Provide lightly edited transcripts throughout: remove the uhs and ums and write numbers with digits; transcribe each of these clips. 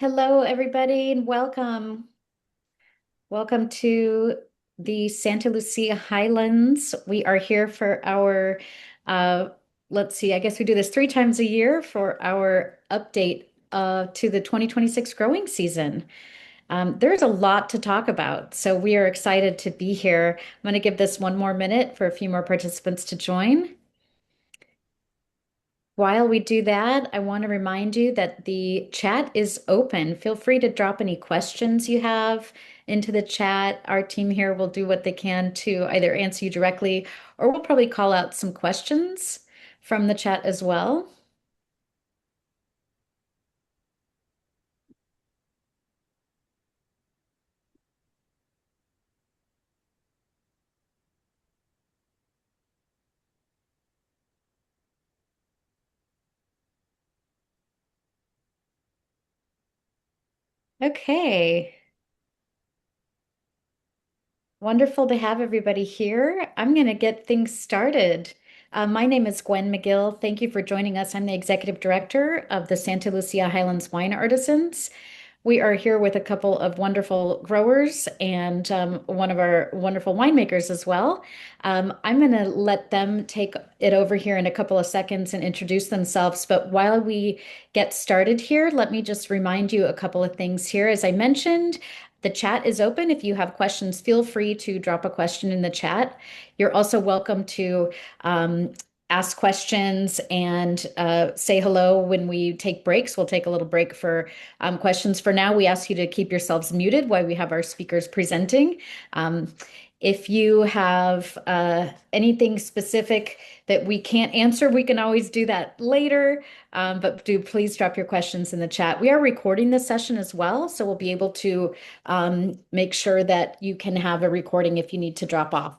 Hello, everybody, and welcome. Welcome to the Santa Lucia Highlands. We are here for our, uh, let's see, I guess we do this 3 times a year for our update to the 2026 growing season. There's a lot to talk about, so we are excited to be here. I'm going to give this one more minute for a few more participants to join. While we do that, I want to remind you that the chat is open. Feel free to drop any questions you have into the chat. Our team here will do what they can to either answer you directly, or we'll probably call out some questions from the chat as well. Okay. Wonderful to have everybody here. I'm going to get things started. My name is Gwen McGill. Thank you for joining us. I'm the Executive Director of the Santa Lucia Highlands Wine Artisans. We are here with a couple of wonderful growers and one of our wonderful winemakers as well. I'm going to let them take it over here in a couple of seconds and introduce themselves. But while we get started here, let me just remind you a couple of things here. As I mentioned, the chat is open. If you have questions, feel free to drop a question in the chat. You're also welcome to ask questions and say hello when we take breaks. We'll take a little break for questions. For now, we ask you to keep yourselves muted while we have our speakers presenting. If you have anything specific that we can't answer, we can always do that later. But do please drop your questions in the chat. We are recording this session as well, so we'll be able to make sure that you can have a recording if you need to drop off.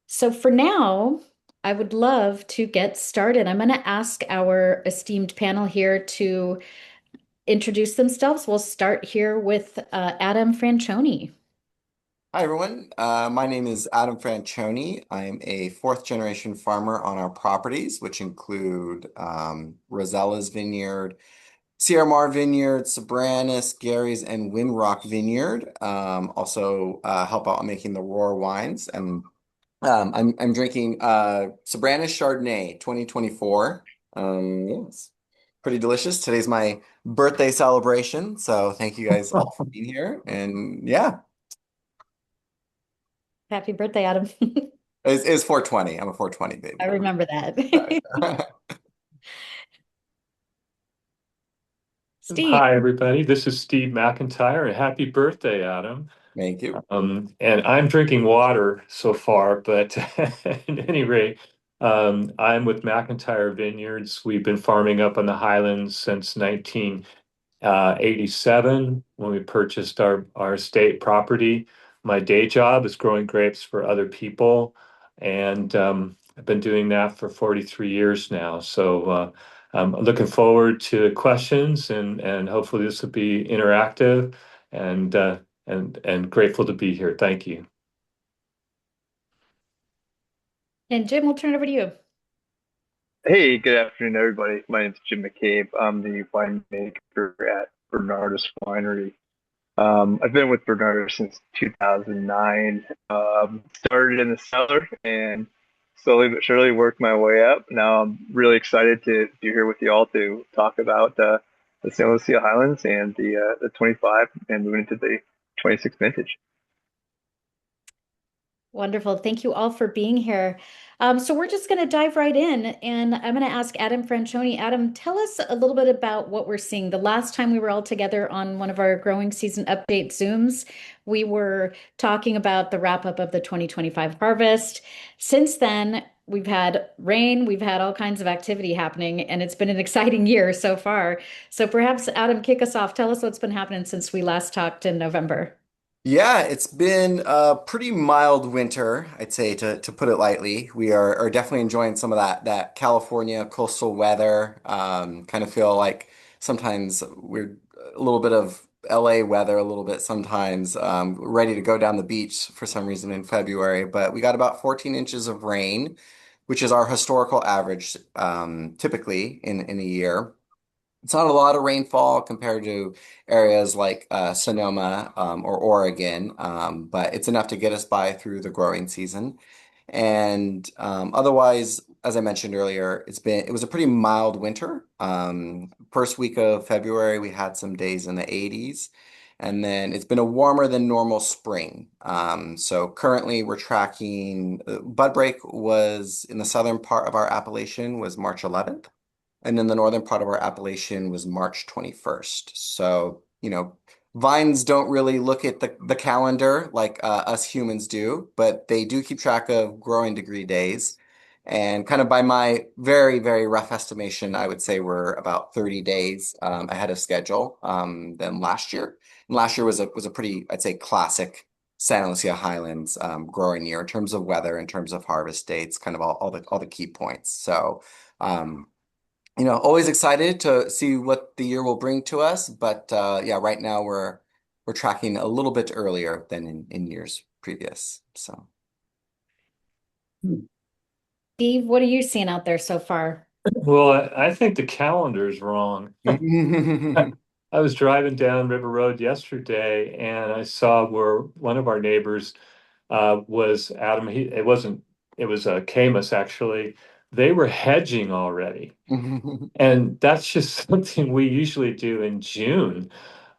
So for now, I would love to get started. I'm going to ask our esteemed panel here to introduce themselves. We'll start here with Adam Franchione. Hi, everyone. My name is Adam Franchione. I'm a fourth generation farmer on our properties, which include Rosella's Vineyard, Sierra Mar Vineyard, Sobranis, Gary's, and Windrock Vineyard. Also help out making the Roar wines. And I'm drinking Sobranis Chardonnay 2024. Yes, pretty delicious. Today's my birthday celebration, so thank you guys all for being here. And yeah. Happy birthday, Adam. It's 420. I'm a 420 I baby. remember Sorry. that. Steve. Hi, everybody. This is Steve McIntyre, and happy birthday, Adam. Thank you. And I'm drinking water so far, but at any rate, I'm with McIntyre Vineyards. We've been farming up on the Highlands since 1987 when we purchased our estate property. My day job is growing grapes for other people, and I've been doing that for 43 years now. So I'm looking forward to questions, and hopefully this will be interactive, and and grateful to be here. Thank you. And Jim, we'll turn it over to you. Hey, good afternoon, everybody. My name is Jim McCabe. I'm the winemaker at Bernardus Winery. I've been with Bernardus since 2009. Started in the cellar and slowly but surely worked my way up. Now I'm really excited to be here with you all to talk about the San Lucia Highlands and the 25 and moving into the 26 vintage. Wonderful. Thank you all for being here. So we're just going to dive right in, and I'm going to ask Adam Franchione. Adam, tell us a little bit about what we're seeing. The last time we were all together on one of our growing season update Zooms, we were talking about the wrap up of the 2025 harvest. Since then, we've had rain, we've had all kinds of activity happening, and it's been an exciting year so far. So perhaps, Adam, kick us off. Tell us what's been happening since we last talked in November. Yeah, it's been a pretty mild winter, I'd say, to put it lightly. We are definitely enjoying some of that California coastal weather. Kind of feel like sometimes we're a little bit of LA weather, a little bit sometimes. Ready to go down the beach for some reason in February, but we got about 14 inches of rain, which is our historical average, typically in a year. It's not a lot of rainfall compared to areas like Sonoma or Oregon, but it's enough to get us by through the growing season. And otherwise, as I mentioned earlier, it was a pretty mild winter. First week of February, we had some days in the 80s, and then it's been a warmer than normal spring. So currently, we're tracking bud break was in the southern part of our appellation was March 11th. And then the northern part of our appellation was March 21st. So, vines don't really look at the calendar like us humans do, but they do keep track of growing degree days. And kind of by my very, very rough estimation, I would say we're about 30 days ahead of schedule than last year. And last year was a pretty, I'd say, classic Santa Lucia Highlands growing year in terms of weather, in terms of harvest dates, kind of all the key points. So um, always excited to see what the year will bring to us. But yeah, right now we're tracking a little bit earlier than in years previous. So Steve, what are you seeing out there so far? Well, I think the calendar is wrong. I was driving down River Road yesterday and I saw where one of our neighbors was Adam. It was Camus actually. They were hedging already. And that's just something we usually do in June.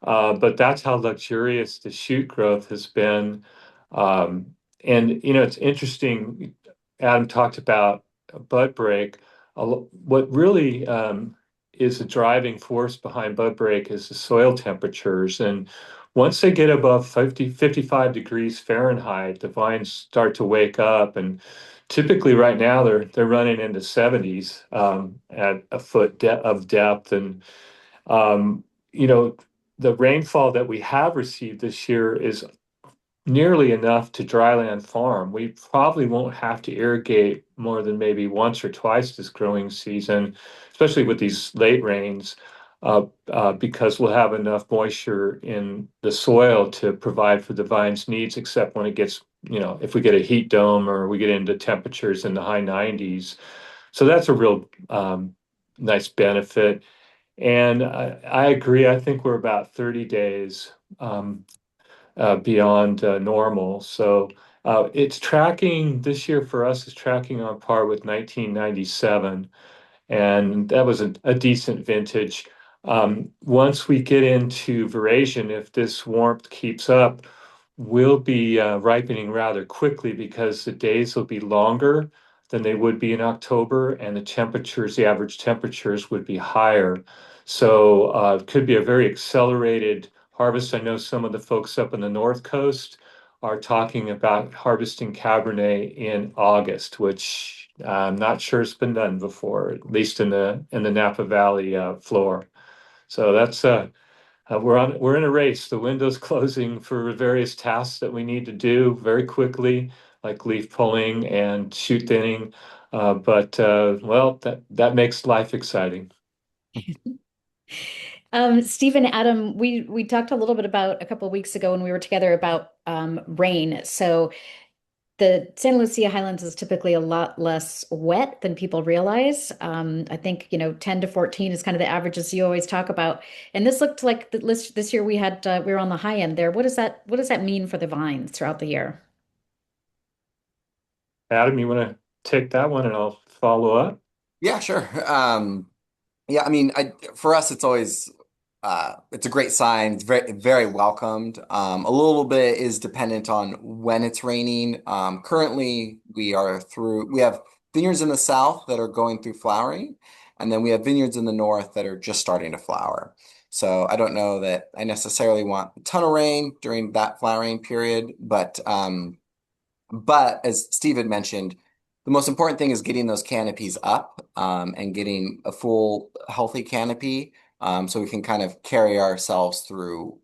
But that's how luxurious the shoot growth has been. Um, and, it's interesting. Adam talked about bud break. What really is the driving force behind bud break is the soil temperatures. And once they get above 55 degrees Fahrenheit, the vines start to wake up. And typically right now they're running into 70s at a foot of depth. And um, you know, the rainfall that we have received this year is nearly enough to dryland farm. We probably won't have to irrigate more than maybe once or twice this growing season, especially with these late rains, because we'll have enough moisture in the soil to provide for the vine's needs, except when it gets, if we get a heat dome or we get into temperatures in the high 90s. So that's a real nice benefit. And I agree. I think we're about 30 days beyond normal. So it's tracking this year for us is tracking on par with 1997. And that was a decent vintage. Once we get into veraison, if this warmth keeps up, we'll be ripening rather quickly because the days will be longer than they would be in October, and the average temperatures would be higher. So it could be a very accelerated harvest. I know some of the folks up on the North Coast are talking about harvesting Cabernet in August, which I'm not sure has been done before, at least in the Napa Valley floor. So that's we're in a race. The window's closing for various tasks that we need to do very quickly, like leaf pulling and shoot thinning. But well, that makes life exciting. Steve and Adam, we talked a little bit about a couple of weeks ago when we were together about rain. So the Santa Lucia Highlands is typically a lot less wet than people realize. I think, 10 to 14 is kind of the averages you always talk about. And this looked like this year we were on the high end there. What does that mean for the vines throughout the year? Adam, you want to take that one and I'll follow up? Yeah, sure. Yeah, I mean, for us, it's a great sign. It's very, very welcomed. A little bit is dependent on when it's raining. Currently, we have vineyards in the south that are going through flowering, and then we have vineyards in the north that are just starting to flower. So I don't know that I necessarily want a ton of rain during that flowering period, but as Steve had mentioned, the most important thing is getting those canopies up and getting a full healthy canopy so we can kind of carry ourselves through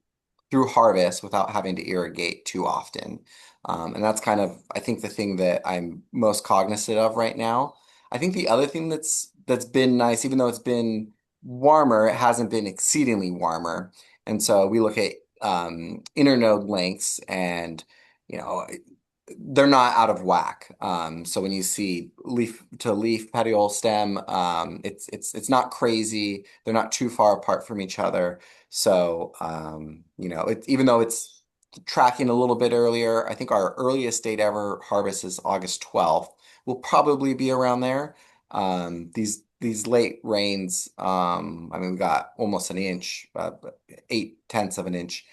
harvest without having to irrigate too often. And that's kind of, I think, the thing that I'm most cognizant of right now. I think the other thing that's been nice, even though it's been warmer, it hasn't been exceedingly warmer. And so we look at internode lengths and you know they're not out of whack. So when you see leaf to leaf, petiole, stem, it's not crazy. They're not too far apart from each other. So even though it's tracking a little bit earlier, I think our earliest date ever harvest is August 12th. We'll probably be around there. These late rains, I mean, we got almost an inch, 8/10 of an inch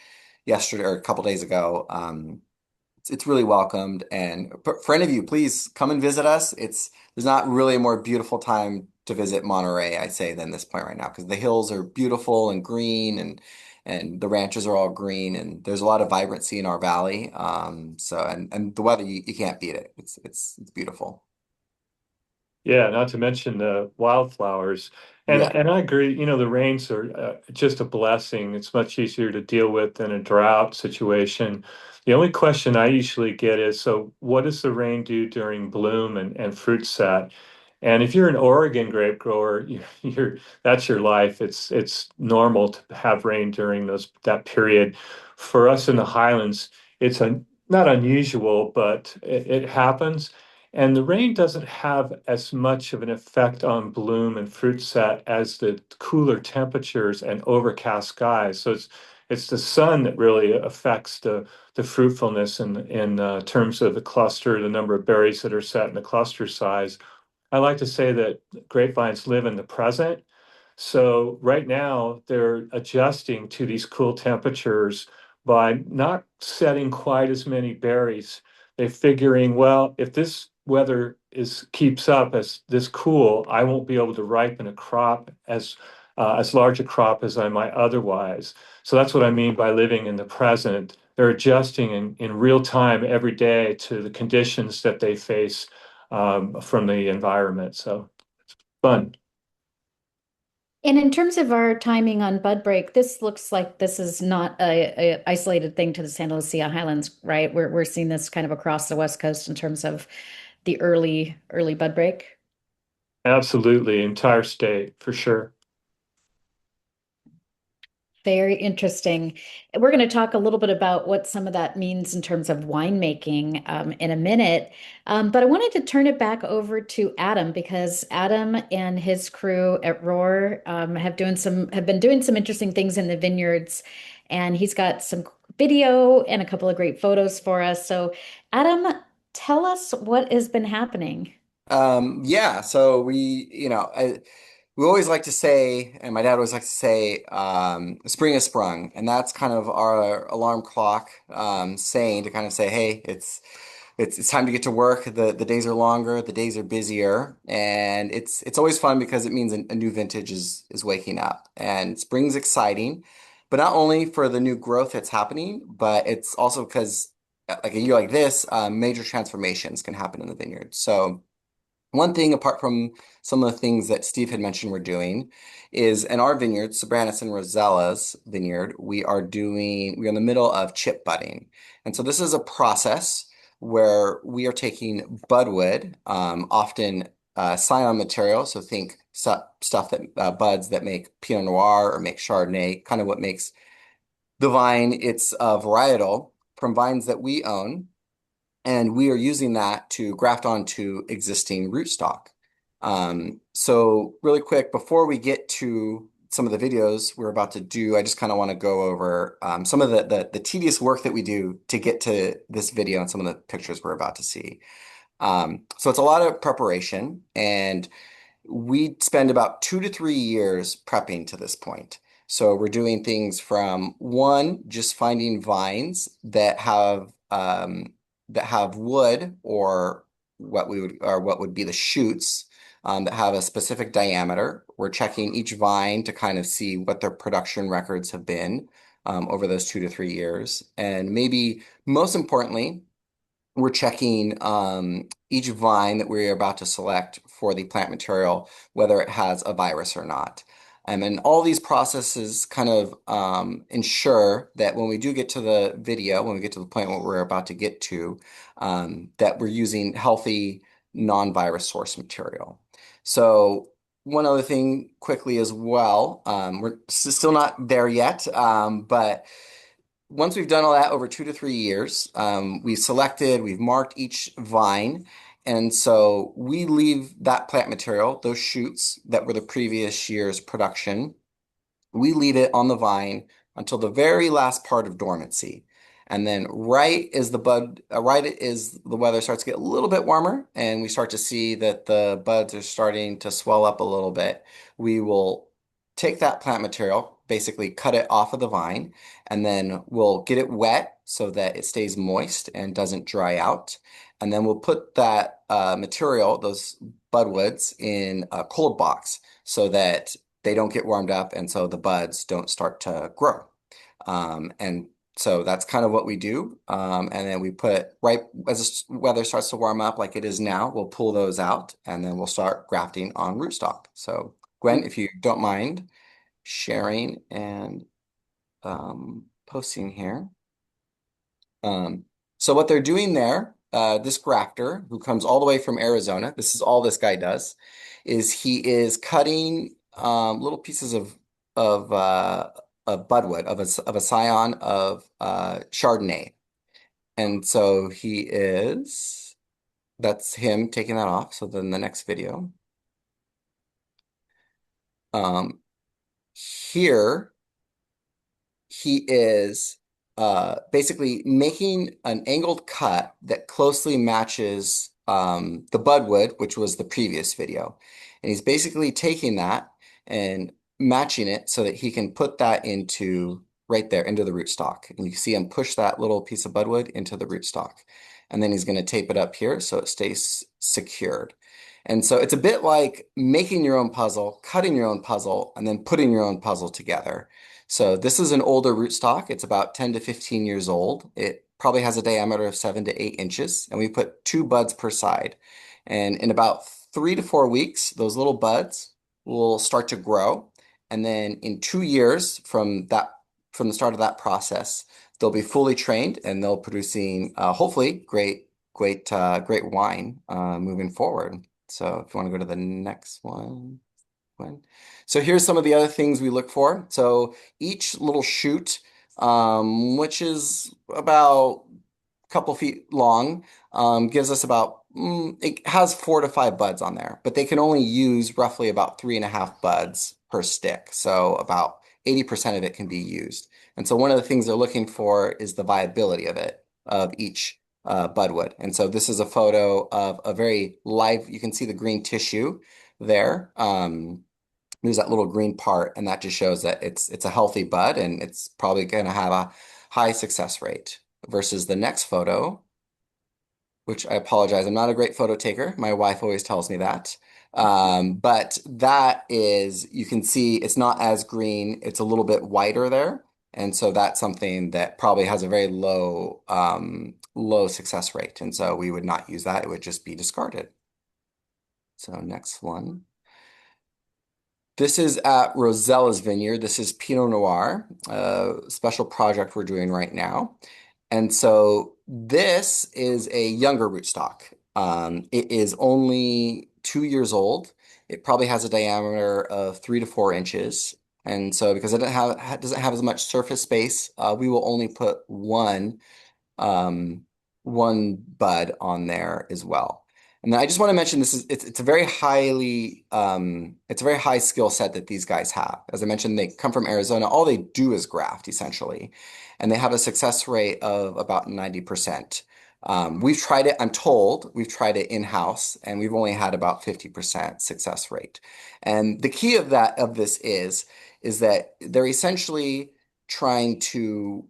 yesterday or a couple days ago. It's really welcomed. And for any of you, please come and visit us. There's not really a more beautiful time to visit Monterey, I'd say, than this point right now, because the hills are beautiful and green, and the ranches are all green, and there's a lot of vibrancy in our valley. And the weather, you can't beat it. It's beautiful. Yeah, not to mention the wildflowers. And Yeah. and I agree, the rains are just a blessing. It's much easier to deal with than a drought situation. The only question I usually get is, so what does the rain do during bloom and fruit set? And if you're an Oregon grape grower, that's your life. It's normal to have rain during that period. For us in the Highlands, it's not unusual, but it happens. And the rain doesn't have as much of an effect on bloom and fruit set as the cooler temperatures and overcast skies. So it's the sun that really affects the fruitfulness in terms of the cluster, the number of berries that are set, and the cluster size. I like to say that grapevines live in the present. So right now they're adjusting to these cool temperatures by not setting quite as many berries. They're figuring, well, if this weather is keeps up as this cool, I won't be able to ripen a crop as large a crop as I might otherwise. So that's what I mean by living in the present. They're adjusting in real time every day to the conditions that they face from the environment. So it's fun. And in terms of our timing on bud break, this looks like this is not a isolated thing to the Santa Lucia Highlands, right? We're seeing this kind of across the West Coast in terms of the early bud break. Absolutely, entire state for sure. Very interesting. We're going to talk a little bit about what some of that means in terms of winemaking in a minute. But I wanted to turn it back over to Adam because Adam and his crew at Roar have been doing some interesting things in the vineyards, and he's got some video and a couple of great photos for us. So, Adam, tell us what has been happening. Yeah, so we always like to say, and my dad always likes to say, spring has sprung. And that's kind of our alarm clock saying to kind of say, hey, it's time to get to work. The days are longer, the days are busier, and it's always fun because it means a new vintage is waking up. And spring's exciting, but not only for the new growth that's happening, but it's also because like a year like this, major transformations can happen in the vineyard. So one thing, apart from some of the things that Steve had mentioned we're doing, is in our vineyard, Sobranis and Rosella's vineyard, we're in the middle of chip budding. And so this is a process where we are taking budwood, often scion material, so think stuff that buds that make Pinot Noir or make Chardonnay, kind of what makes the vine. It's a varietal from vines that we own, and we are using that to graft onto existing rootstock. So really quick, before we get to some of the videos we're about to do, I just kind of want to go over some of the tedious work that we do to get to this video and some of the pictures we're about to see. So it's a lot of preparation, and we spend about 2 to 3 years prepping to this point. So we're doing things from one, just finding vines that have wood or what would be the shoots that have a specific diameter. We're checking each vine to kind of see what their production records have been over those 2 to 3 years. And maybe most importantly, we're checking each vine that we're about to select for the plant material, whether it has a virus or not. And all these processes kind of ensure that when we do get to the video, when we get to the point where we're about to get to, that we're using healthy, non-virus source material. So one other thing quickly as well, we're still not there yet, but once we've done all that over 2 to 3 years, we've marked each vine. And so we leave that plant material, those shoots that were the previous year's production, we leave it on the vine until the very last part of dormancy. And then right as the weather starts to get a little bit warmer and we start to see that the buds are starting to swell up a little bit, we will take that plant material, basically cut it off of the vine, and then we'll get it wet so that it stays moist and doesn't dry out. And then we'll put that material, those budwoods, in a cold box so that they don't get warmed up and so the buds don't start to grow. And so that's kind of what we do. And then we put right as the weather starts to warm up like it is now, we'll pull those out and then we'll start grafting on rootstock. So Gwen, if you don't mind sharing and posting here. So what they're doing there, this grafter who comes all the way from Arizona, this is all this guy does, is he is cutting little pieces of budwood of a scion of Chardonnay, and so that's him taking that off. So then the next video, um, here he is basically making an angled cut that closely matches the budwood, which was the previous video. And he's basically taking that and matching it so that he can put that into right there into the rootstock. And you can see him push that little piece of budwood into the rootstock. And then he's going to tape it up here so it stays secured. And so it's a bit like making your own puzzle, cutting your own puzzle, and then putting your own puzzle together. So this is an older rootstock. It's about 10 to 15 years old. It probably has a diameter of 7 to 8 inches, and we put 2 buds per side. And in about 3 to 4 weeks, those little buds will start to grow. And then in 2 years from the start of that process, they'll be fully trained and they'll producing hopefully great wine moving forward. So if you want to go to the next one. So here's some of the other things we look for. So each little shoot, which is about a couple feet long, gives us it has 4 to 5 buds on there, but they can only use roughly about 3.5 buds per stick. So about 80% of it can be used. And so one of the things they're looking for is the viability of each budwood. And so this is a photo of a very live, you can see the green tissue there. There's that little green part, and that just shows that it's a healthy bud and it's probably going to have a high success rate versus the next photo, which I apologize, I'm not a great photo taker. My wife always tells me that. But that is, you can see it's not as green, it's a little bit whiter there. And so that's something that probably has a very low success rate. And so we would not use that. It would just be discarded. So next one. This is at Rosella's vineyard. This is Pinot Noir, a special project we're doing right now. And so this is a younger rootstock. It is only 2 years old. It probably has a diameter of 3 to 4 inches. And so because it doesn't have as much surface space, we will only put one bud on there as well. And then I just want to mention it's a very it's a very high skill set that these guys have. As I mentioned, they come from Arizona. All they do is graft essentially, and they have a success rate of about 90%. We've tried it, I'm told, we've tried it in-house, and we've only had about 50% success rate. And the key of this is that they're essentially trying to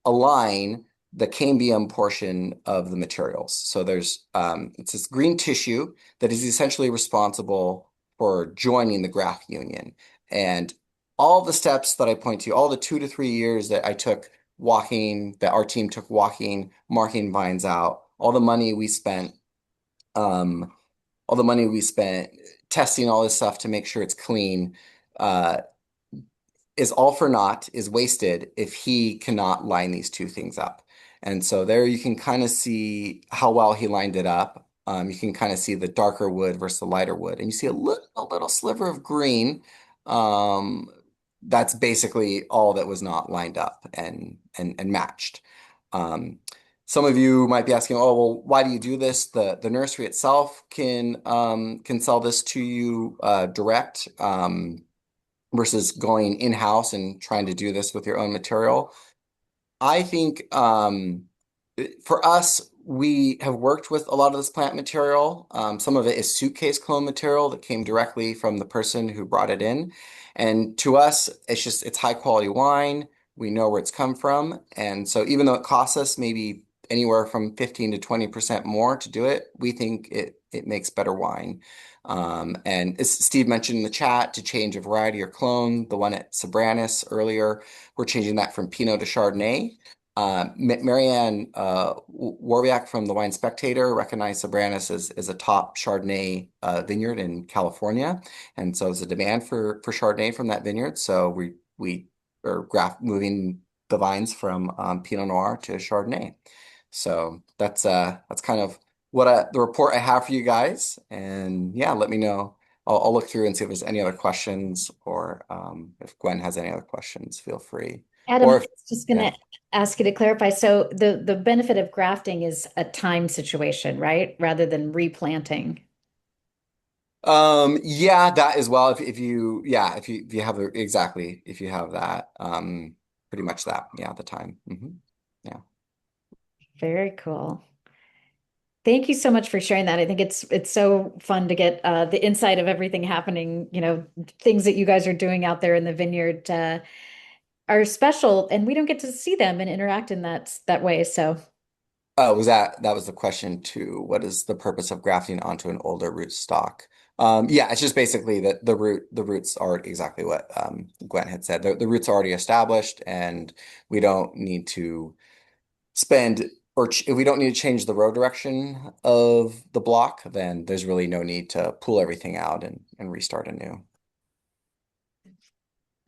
align the cambium portion of the materials. So it's this green tissue that is essentially responsible for joining the graft union. And all the steps that I point to, all the 2 to 3 years that our team took walking, marking vines out, all the money we spent testing all this stuff to make sure it's clean, is all for naught, is wasted if he cannot line these two things up. And so there you can kind of see how well he lined it up. You can kind of see the darker wood versus the lighter wood. And you see a little sliver of green that's basically all that was not lined up and matched. Um, some of you might be asking, oh, well, why do you do this? The nursery itself can sell this to you direct versus going in-house and trying to do this with your own material. I think for us, we have worked with a lot of this plant material. Some of it is suitcase clone material that came directly from the person who brought it in. And to us, it's high quality wine. We know where it's come from. And so even though it costs us maybe anywhere from 15 to 20% more to do it, we think it makes better wine. And as Steve mentioned in the chat, to change a variety or clone, the one at Sobranis earlier, we're changing that from Pinot to Chardonnay. Marianne Warwiak from the Wine Spectator recognized Sobranis as a top Chardonnay vineyard in California, and so there's a demand for Chardonnay from that vineyard. So we are moving the vines from Pinot Noir to Chardonnay. So that's kind of the report I have for you guys. And yeah, let me know. I'll look through and see if there's any other questions, or if Gwen has any other questions, feel free. Adam, I Or if, was just going yeah. to ask you to clarify. So the benefit of grafting is a time situation, right? Rather than replanting. Yeah, that as well. If you have if you have that, pretty much that, yeah, at the time. Yeah. Very cool. Thank you so much for sharing that. I think it's so fun to get the insight of everything happening, things that you guys are doing out there in the vineyard are special, and we don't get to see them and interact in that way. So Oh, that was the question too. What is the purpose of grafting onto an older root stock? Yeah, it's just basically that the roots are exactly what Gwen had said. The roots are already established, and we don't need to spend if we don't need to change the row direction of the block, then there's really no need to pull everything out and restart anew.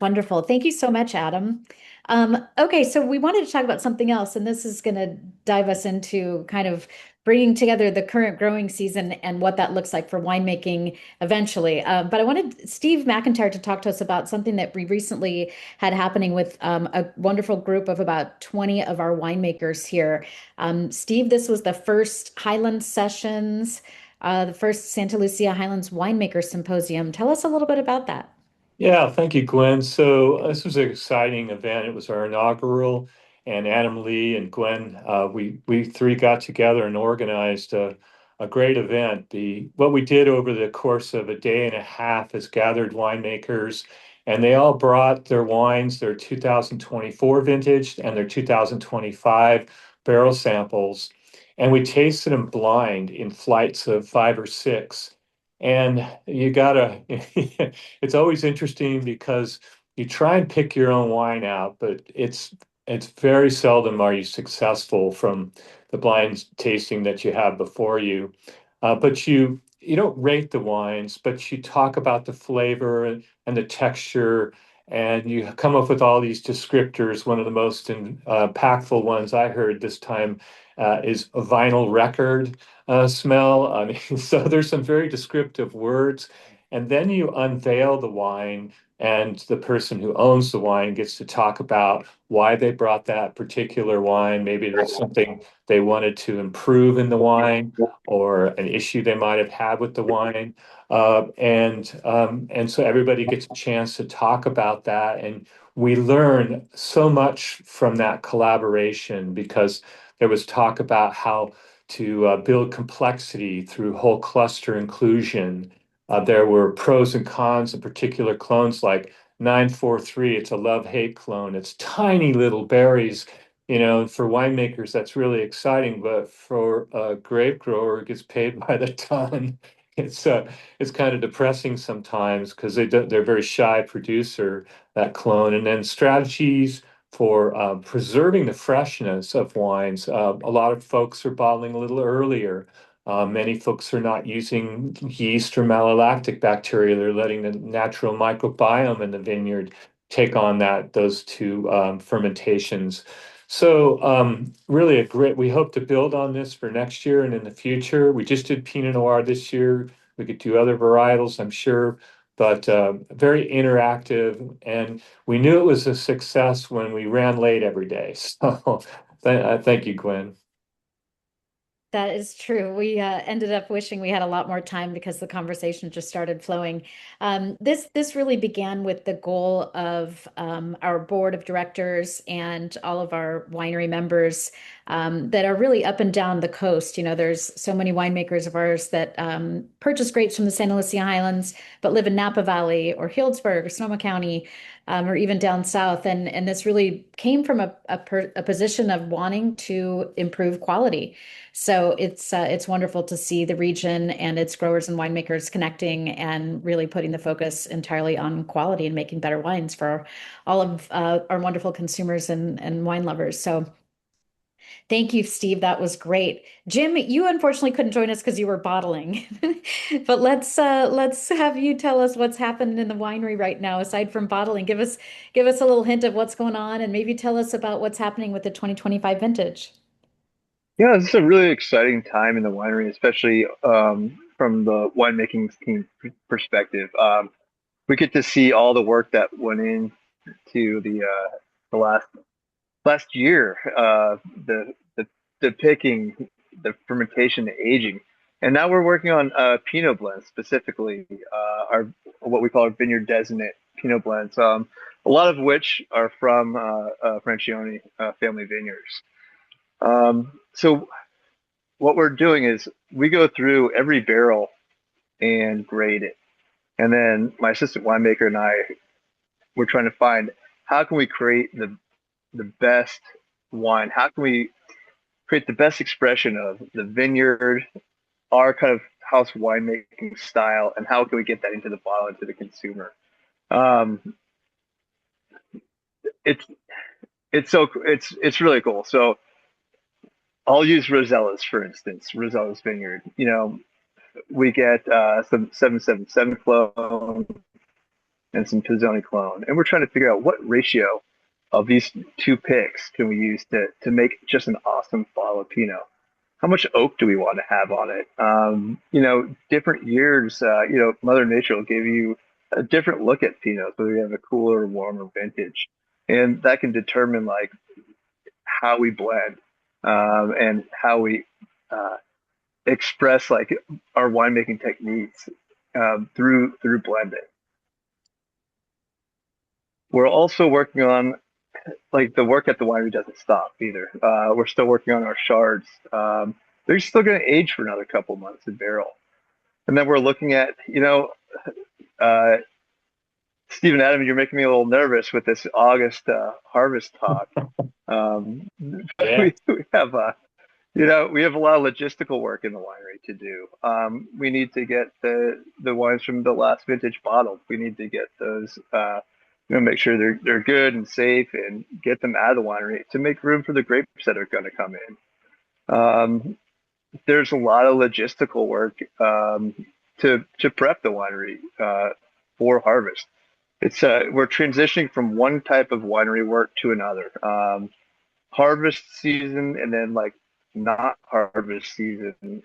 wonderful. Thank you so much, Adam. Okay, so we wanted to talk about something else, and this is going to dive us into kind of bringing together the current growing season and what that looks like for winemaking eventually. But I wanted Steve McIntyre to talk to us about something that we recently had happening with a wonderful group of about 20 of our winemakers here. Steve, this was the first Highlands sessions, the first Santa Lucia Highlands Winemaker Symposium. Tell us a little bit about that. Yeah, thank you, Gwen. So this was an exciting event. It was our inaugural, and Adam Lee and Gwen, we three got together and organized a great event. The what we did over the course of a day and a half is gathered winemakers, and they all brought their wines, their 2024 vintage and their 2025 barrel samples, and we tasted them blind in flights of 5 or 6. And you gotta it's always interesting because you try and pick your own wine out, but it's very seldom are you successful from the blind tasting that you have before you. But you don't rate the wines, but you talk about the flavor and the texture, and you come up with all these descriptors. One of the most impactful ones I heard this time is a vinyl record smell. I mean, so there's some very descriptive words. And then you unveil the wine, and the person who owns the wine gets to talk about why they brought that particular wine. Maybe there's something they wanted to improve in the wine, or an issue they might have had with the wine. And so everybody gets a chance to talk about that. And we learn so much from that collaboration because there was talk about how to build complexity through whole cluster inclusion. There were pros and cons of particular clones like 943. It's a love-hate clone. It's tiny little berries. For winemakers, that's really exciting, but for a grape grower who gets paid by the ton, it's it's kind of depressing sometimes because they're a very shy producer, that clone. And then strategies for preserving the freshness of wines. A lot of folks are bottling a little earlier. Many folks are not using yeast or malolactic bacteria. They're letting the natural microbiome in the vineyard take on those two fermentations. So really we hope to build on this for next year and in the future. We just did Pinot Noir this year. We could do other varietals, I'm sure. but very interactive. And we knew it was a success when we ran late every day. So thank you, Gwen. That is true. We ended up wishing we had a lot more time because the conversation just started flowing. This really began with the goal of our board of directors and all of our winery members that are really up and down the coast. You know, there's so many winemakers of ours that purchase grapes from the Santa Lucia Highlands, but live in Napa Valley or Healdsburg or Sonoma County, or even down south. And this really came from a position of wanting to improve quality. So it's wonderful to see the region and its growers and winemakers connecting and really putting the focus entirely on quality and making better wines for all of our wonderful consumers and wine lovers. So thank you, Steve. That was great. Jim, you unfortunately couldn't join us because you were bottling, but let's have you tell us what's happened in the winery right now aside from bottling. Give us a little hint of what's going on and maybe tell us about what's happening with the 2025 vintage. Yeah, this is a really exciting time in the winery, especially from the winemaking team perspective. We get to see all the work that went into the last year, the picking, the fermentation, the aging, and now we're working on Pinot blends specifically, our what we call our vineyard designate Pinot blends, a lot of which are from Francione family vineyards. So what we're doing is we go through every barrel and grade it, and then my assistant winemaker and I we're trying to find how can we create the best wine? How can we create the best expression of the vineyard, our kind of house winemaking style, and how can we get that into the bottle and to the consumer? Um, it's it's really cool. So I'll use Rosella's for instance, Rosella's Vineyard. You know, we get some 777 clone and some Pizzoni clone, and we're trying to figure out what ratio of these two picks can we use to make just an awesome bottle of Pinot. How much oak do we want to have on it? You know, different years, you know, Mother Nature will give you a different look at Pinot, so we have a cooler, warmer vintage, and that can determine like how we blend and how we uh, express like our winemaking techniques through blending. We're also working on like the work at the winery doesn't stop either. We're still working on our shards. They're still going to age for another couple months in barrel, and then we're looking at uh, Steve and Adam, you're making me a little nervous with this August harvest talk. Um, Yeah. we have we have a lot of logistical work in the winery to do. We need to get the wines from the last vintage bottled. We need to get those, make sure they're good and safe, and get them out of the winery to make room for the grapes that are going to come in. There's a lot of logistical work to prep the winery for harvest. It's we're transitioning from one type of winery work to another. Harvest season and then like not harvest season.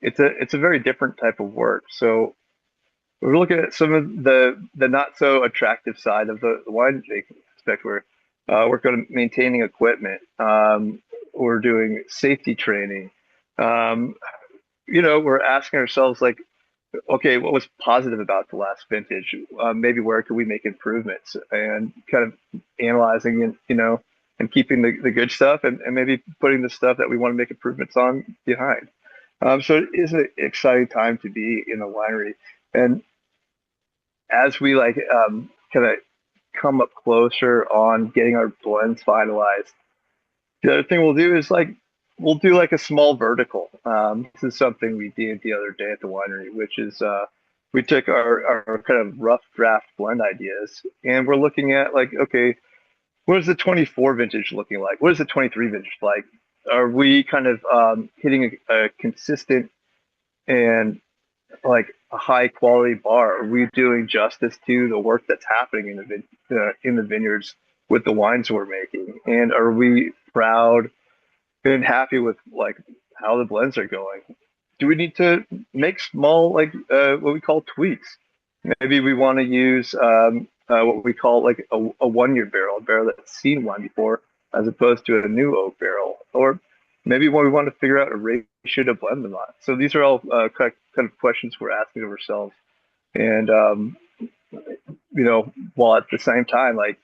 It's a very different type of work. So we're looking at some of the not so attractive side of the wine making aspect. We're working on maintaining equipment. We're doing safety training. Um, we're asking ourselves like, okay, what was positive about the last vintage? Maybe where could we make improvements, and kind of analyzing and and keeping the good stuff, and maybe putting the stuff that we want to make improvements on behind. So it is an exciting time to be in the winery, and as we like kind of come up closer on getting our blends finalized, the other thing we'll do is like we'll do like a small vertical. This is something we did the other day at the winery, which is we took our kind of rough draft blend ideas, and we're looking at like, okay, what is the 24 vintage looking like? What is the 23 vintage like? Are we kind of hitting a consistent and like a high quality bar? Are we doing justice to the work that's happening in the vineyards with the wines we're making? And are we proud and happy with like how the blends are going? do we need to make small, like what we call tweaks? Maybe we want to use what we call like a 1 year barrel, a barrel that's seen wine before, as opposed to a new oak barrel. Or maybe when we want to figure out a ratio to blend them on. So these are all kind of questions we're asking of ourselves. And, while at the same time, like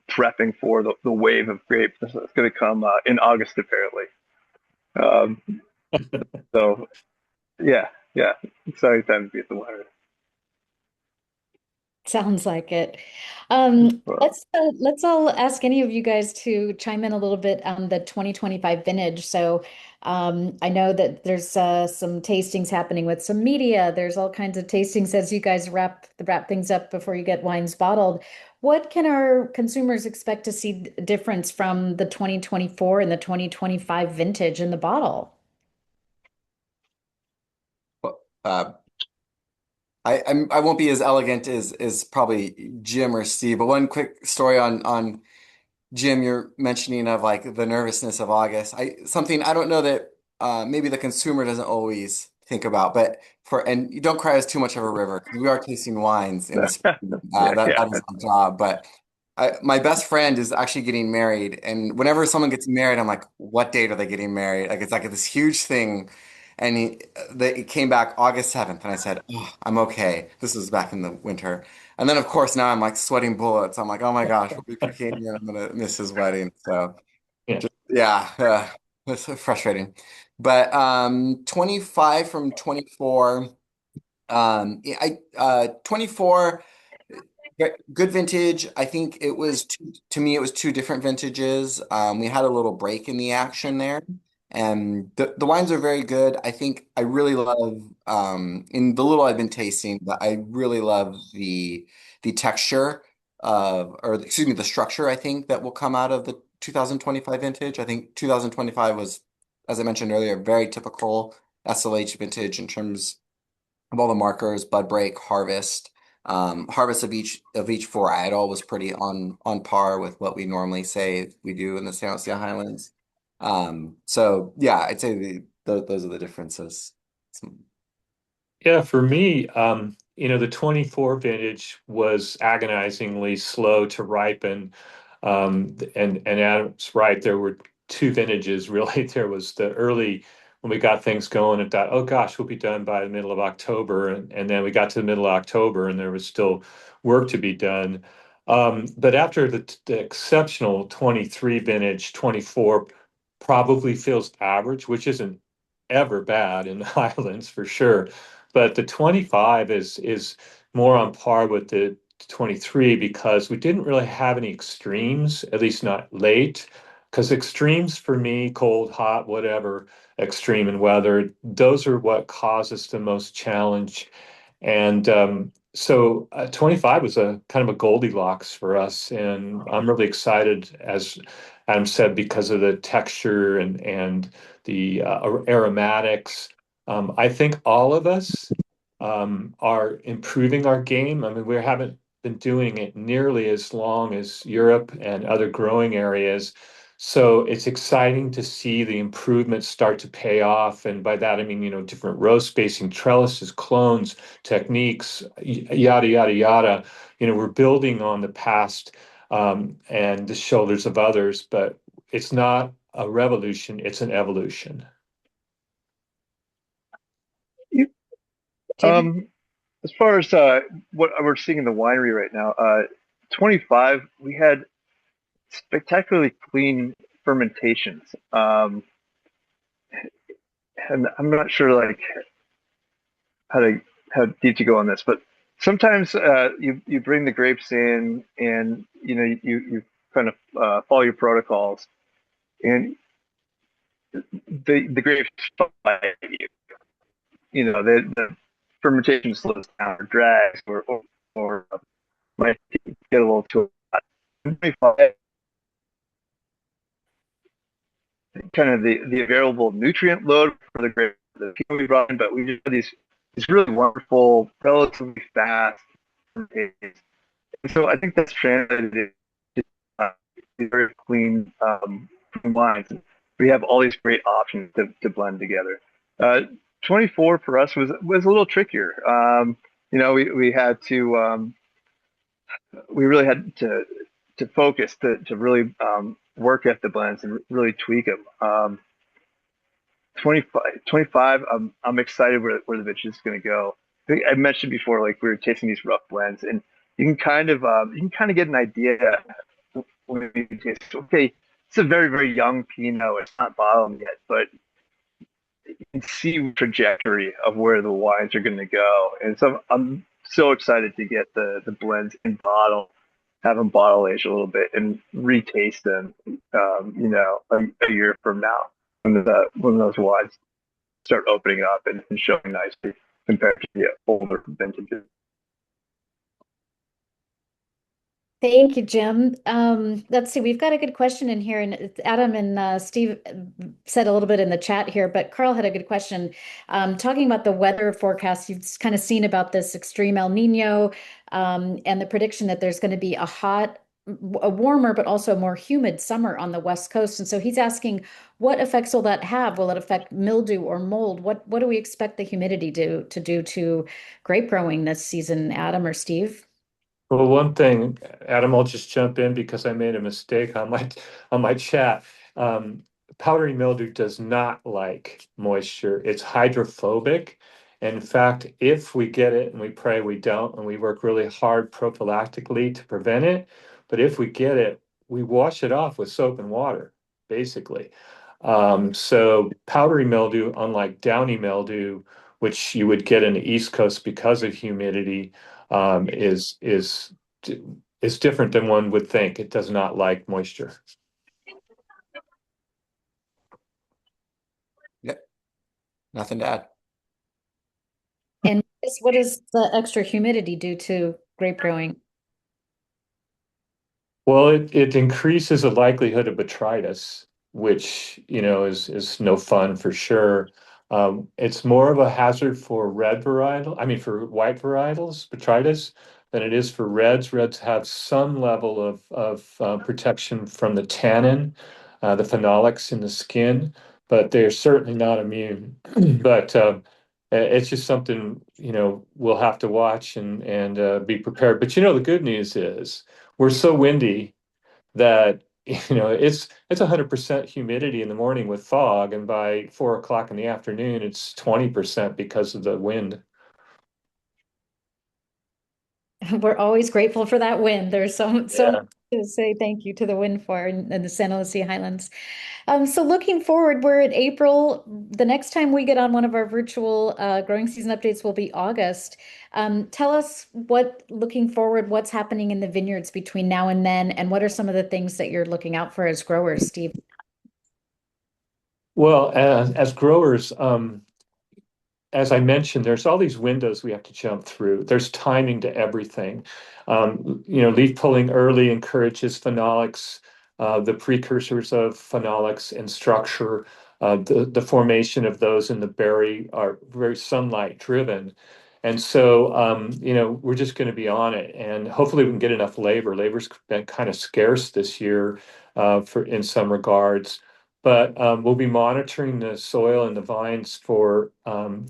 prepping for the wave of grapes that's going to come in August, apparently. Um, so, yeah, yeah, exciting time to be at the winery. Sounds like it. Well, Let's all ask any of you guys to chime in a little bit on the 2025 vintage. So I know that there's some tastings happening with some media. There's all kinds of tastings as you guys wrap things up before you get wines bottled. What can our consumers expect to see difference from the 2024 and the 2025 vintage in the bottle? Uh, I won't be as elegant as probably Jim or Steve, but one quick story on Jim, you're mentioning of like the nervousness of August. Something I don't know that maybe the consumer doesn't always think about, but and you don't cry as too much of a river because we are tasting wines in the spring. yeah, That yeah. is our job. But my best friend is actually getting married, and whenever someone gets married, I'm like, what date are they getting married? Like it's like this huge thing. And it came back August 7th, and I said, oh, I'm okay. This was back in the winter. And then, of course, now I'm like sweating bullets. I'm like, oh my gosh, we'll be picking and I'm gonna miss his wedding. So, Yeah. yeah, it's so frustrating. But 25 from 24, yeah, 24. Good vintage. I think it was to me, it was two different vintages. We had a little break in the action there, and the wines are very good. I think I really love in the little I've been tasting, but I really love the texture of, or excuse me, the structure. I think that will come out of the 2025 vintage. I think 2025 was, as I mentioned earlier, very typical SLH vintage in terms of all the markers, bud break, harvest. Harvest of each varietal was pretty on par with what we normally say we do in the San Lucia Highlands. So yeah, I'd say those are the differences. Yeah, for me, the 24 vintage was agonizingly slow to ripen. And Adam's right, there were two vintages really. There was the early when we got things going and thought, oh gosh, we'll be done by the middle of October. And then we got to the middle of October and there was still work to be done. But after the exceptional 23 vintage, 24 probably feels average, which isn't ever bad in the Highlands for sure. But the 25 is more on par with the 23 because we didn't really have any extremes, at least not late. Because extremes for me, cold, hot, whatever, extreme in weather, those are what cause us the most challenge. And so 25 was a kind of a Goldilocks for us. And I'm really excited, as Adam said, because of the texture and the aromatics. I think all of us are improving our game. I mean, we haven't been doing it nearly as long as Europe and other growing areas. So it's exciting to see the improvements start to pay off. And by that, I mean, different row spacing, trellises, clones, techniques, yada, yada, yada. We're building on the past and the shoulders of others, but it's not a revolution, it's an evolution. Jim? Um, as far as what we're seeing in the winery right now, 25, we had spectacularly clean fermentations. And I'm not sure like how to how deep to go on this, but sometimes you bring the grapes in and you kind of follow your protocols and the grapes fight you. The fermentation slows down or drags or might get a little too hot. Kind of the available nutrient load for the grape the people we brought in, but we just have these really wonderful, relatively fast fermentations. And so I think that's translated to these very clean wines. We have all these great options to blend together. 24 for us was a little trickier. We had to we really had to focus to really work at the blends and really tweak them. 25, I'm excited where the vintage is going to go. I think I mentioned before, like we were tasting these rough blends, and you can kind of get an idea when you taste. Okay, it's a very very young Pinot. It's not bottled yet, but you can see the trajectory of where the wines are going to go. And so I'm so excited to get the blends in bottle, have them bottle age a little bit, and retaste them. A year from now, when those wines start opening up and showing nicely compared to the older vintages. Thank you, Jim. Let's see, we've got a good question in here, and Adam and Steve said a little bit in the chat here, but Carl had a good question. Talking about the weather forecast, you've kind of seen about this extreme El Nino, and the prediction that there's going to be a warmer, but also more humid summer on the West Coast. And so he's asking, what effects will that have? Will it affect mildew or mold? What do we expect the humidity to do to grape growing this season, Adam or Steve? Well, one thing, Adam, I'll just jump in because I made a mistake on my chat. Um, Powdery mildew does not like moisture. It's hydrophobic. And in fact, if we get it, and we pray we don't, and we work really hard prophylactically to prevent it, but if we get it, we wash it off with soap and water, basically. So powdery mildew, unlike downy mildew, which you would get in the East Coast because of humidity, um, is is is different than one would think. It does not like moisture. Yep, nothing to add. And what does the extra humidity do to grape growing? Well, it increases the likelihood of botrytis, which, is no fun for sure. It's more of a hazard for for white varietals, botrytis, than it is for reds. Reds have some level of protection from the tannin, the phenolics in the skin, but they're certainly not immune. But it's just something, we'll have to watch and be prepared. But the good news is we're so windy that it's 100% humidity in the morning with fog, and by 4 o'clock in the afternoon, it's 20% because of the wind. We're always grateful for that wind. There's so much Yeah. to say thank you to the wind for in the Santa Lucia Highlands. So looking forward, we're in April. The next time we get on one of our virtual growing season updates will be August. Tell us looking forward, what's happening in the vineyards between now and then, and what are some of the things that you're looking out for as growers, Steve? Well, as growers, as I mentioned, there's all these windows we have to jump through. There's timing to everything. Leaf pulling early encourages phenolics, the precursors of phenolics and structure. The formation of those in the berry are very sunlight driven. And so, we're just going to be on it, and hopefully we can get enough labor. Labor's been kind of scarce this year, in some regards. But we'll be monitoring the soil and the vines for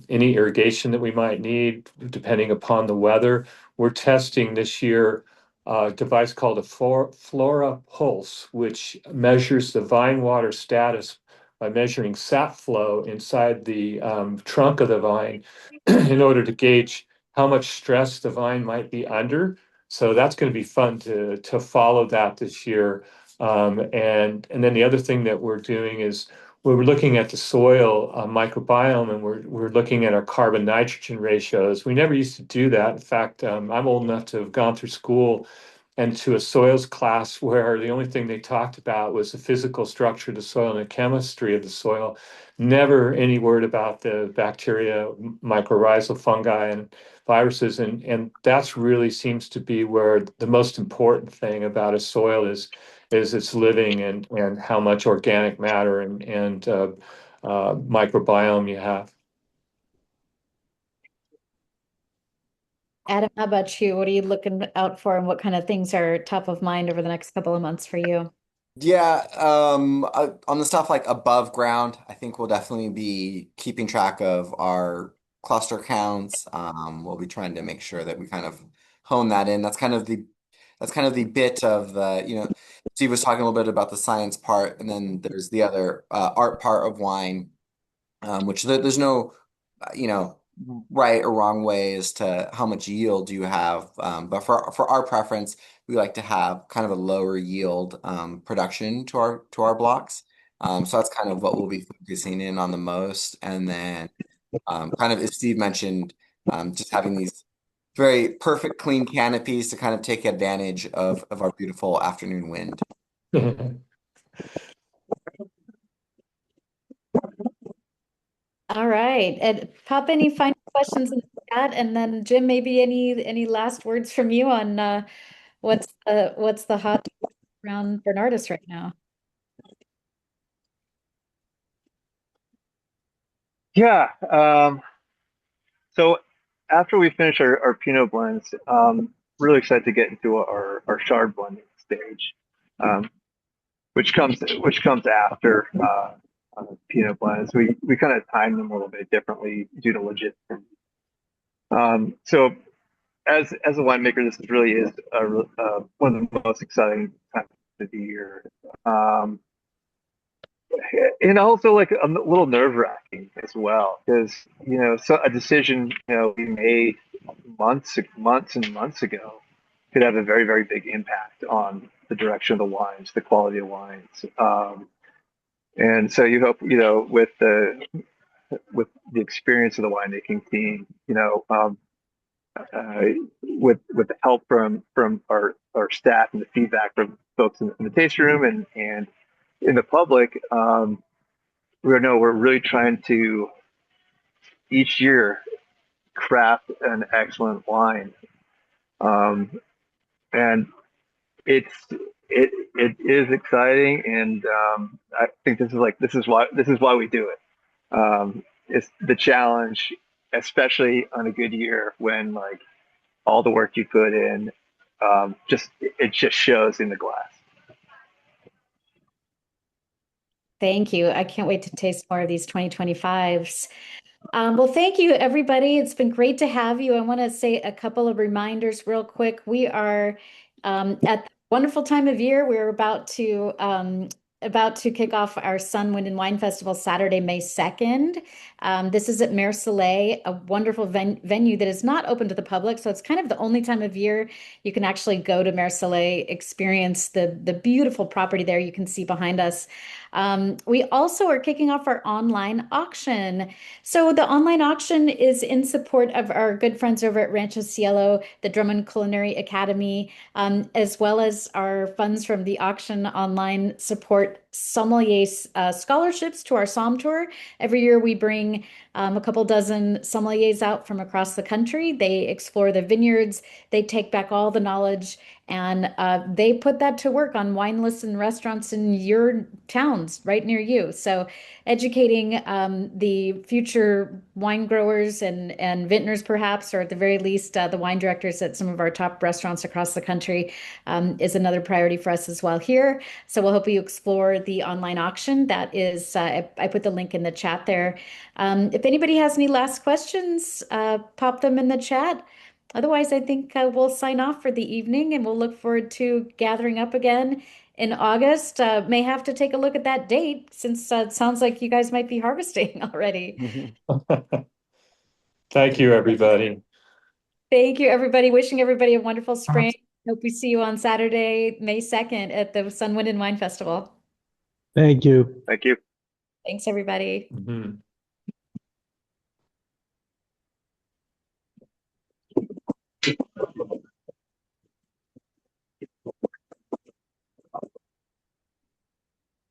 any irrigation that we might need, depending upon the weather. We're testing this year a device called a Flora Pulse, which measures the vine water status by measuring sap flow inside the trunk of the vine in order to gauge how much stress the vine might be under. So that's going to be fun to follow that this year. And then the other thing that we're doing is we're looking at the soil microbiome, and we're looking at our carbon nitrogen ratios. We never used to do that. In fact, I'm old enough to have gone through school and to a soils class where the only thing they talked about was the physical structure of the soil and the chemistry of the soil. Never any word about the bacteria, mycorrhizal fungi, and viruses. And that's really seems to be where the most important thing about a soil is its living and how much organic matter and microbiome you have. Adam, how about you? What are you looking out for, and what kind of things are top of mind over the next couple of months for you? Yeah, on the stuff like above ground, I think we'll definitely be keeping track of our cluster counts. We'll be trying to make sure that we kind of hone that in. That's kind of the bit of Steve was talking a little bit about the science part, and then there's the other art part of wine, which there's no you know, right or wrong way as to how much yield you have. But for our preference, we like to have kind of a lower yield production to our blocks. So that's kind of what we'll be focusing in on the most. And then kind of as Steve mentioned, just having these very perfect clean canopies to kind of take advantage of our beautiful afternoon wind. All right. And pop any final questions in the chat, and then Jim, maybe any last words from you on what's the hot topic around Bernardus right now? Yeah. So after we finish our Pinot blends, really excited to get into our Chard blending stage, um, which comes after Pinot blends. We kind of time them a little bit differently due to logistics. So as a winemaker, this really is one of the most exciting times of the year. Um, and also like a little nerve wracking as well, because so a decision we made months and months ago could have a very very big impact on the direction of the wines, the quality of wines. And so you hope with the experience of the winemaking team, uh, with the help from our staff and the feedback from folks in the tasting room and in the public, we're really trying to each year craft an excellent wine, and it's it is exciting, and I think this is why we do it. It's the challenge, especially on a good year when like all the work you put in, just it just shows in the glass. Thank you. I can't wait to taste more of these 2025s. Well, thank you, everybody. It's been great to have you. I want to say a couple of reminders real quick. We are at the wonderful time of year. We're about to kick off our Sun, Wind, and Wine Festival Saturday, May 2nd. This is at Mare Soleil, a wonderful venue that is not open to the public. So it's kind of the only time of year you can actually go to Mare Soleil, experience the beautiful property there you can see behind us. We also are kicking off our online auction. So the online auction is in support of our good friends over at Rancho Cielo, the Drummond Culinary Academy, as well as our funds from the auction online support sommelier scholarships to our Somm Tour. Every year we bring a couple dozen sommeliers out from across the country. They explore the vineyards, they take back all the knowledge, and they put that to work on wine lists and restaurants in your towns right near you. So educating the future wine growers and vintners, perhaps, or at the very least, the wine directors at some of our top restaurants across the country is another priority for us as well here. So we'll hope you explore the online auction. That is, I put the link in the chat there. If anybody has any last questions, pop them in the chat. Otherwise, I think we'll sign off for the evening and we'll look forward to gathering up again in August. May have to take a look at that date since it sounds like you guys might be harvesting already. Thank you, everybody. Thank you, everybody. Wishing everybody a wonderful spring. Hope we see you on Saturday, May 2nd at the Sun, Wind, and Wine Festival. Thank you. Thank you. Thanks, everybody. Mhm.